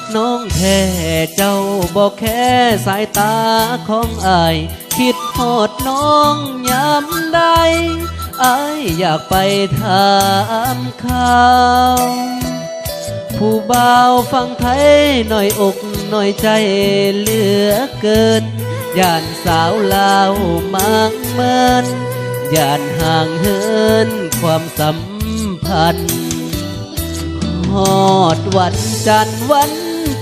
กน้องแท้เจ้าบอกแค่สายตาของอายคิดหอดน้องยามใดอายอยากไปถามข่าวผู้บ่าวฟังไทยหน่อยอกหน่อยใจเหลือเกินย่านสาวลาวมากเมินย่านห่างเหินความสัมพันธ์ฮอดวันจันทร์วัน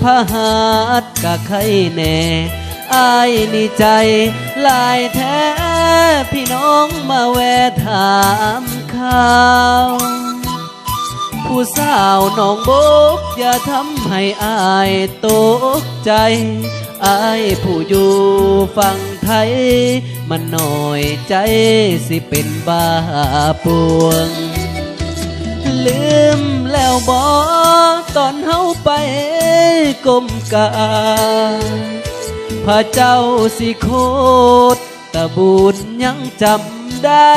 พฤหัสกะใครแน่อายนี่ใจลายแท้พี่น้องมาแวะถามข่าวผู้สาวน้องบกอย่าทำให้อายตกใจอายผู้อยู่ฝั่งไทยมันหน่อยใจสิเป็นบ้าปวงลืมแล้วบ่ตอนเฮาไปกมกาพระเจ้าสิโคตรตะบูนยังจำได้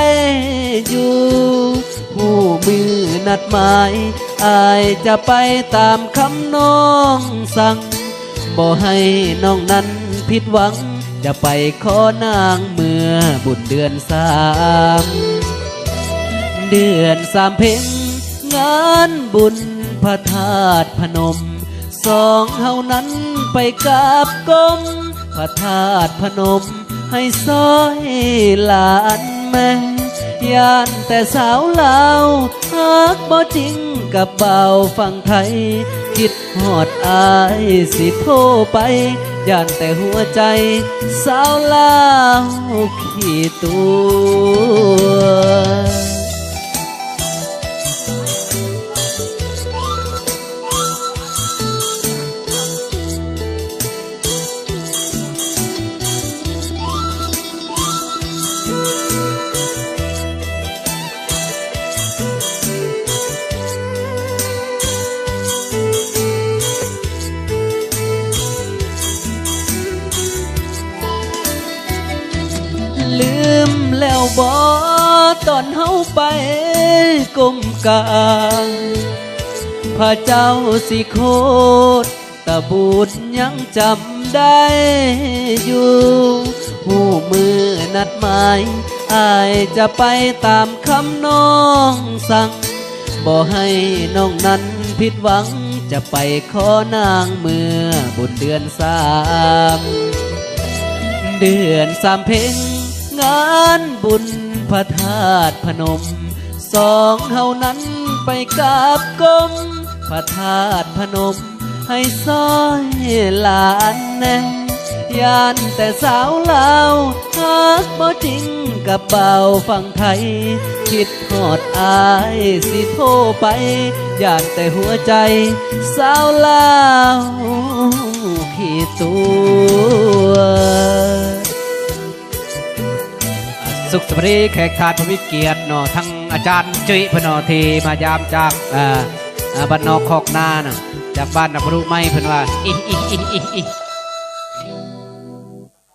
อยู่ผู้มือนัดหมายอายจะไปตามคำน้องสั่งบ่ให้น้องนั้นผิดหวังจะไปขอนางเมื่อบุญเดือนสามเดือนสามเพ็ญงานบุญพระธาตุพนมสองเฮานั้นไปกราบก้มพระธาตุพนมให้ซอยหลานแม่ย่านแต่สาวลาวฮักบ่จริงกับเบาฝั่งไทยคิดหอดอายสิโทรไปย่านแต่หัวใจสาวลาวขี้ตัวลืมแล้วบ่ตอนเฮาไปกมกาพระเจ้าสิโคตรตะบูดยังจำได้อยู่ผู้มือนัดหมายอายจะไปตามคำน้องสั่งบ่ให้น้องนั้นผิดหวังจะไปขอนางเมื่อบุญเดือนสามเดือนสามเพ็ญงานบุญพระธาตุพนมสองเฮานั้นไปกราบก้มพระธาตุพนมให้ซอยหลานแน่ย่านแต่สาวลาวฮักบ่จริงกับเบาฝั่งไทยคิดหอดอายสิโทรไปย่านแต่หัวใจสาวลาวขี้ตัวสุขสวัสดีแขกทานผู้มีเกียรติเนาะทั้งอาจารย์จุ้ยพนอทีมายามจากบ้านนอกคอกนาเนาะจากบ้านนับรู้ไม่เพิ่นว่าอิ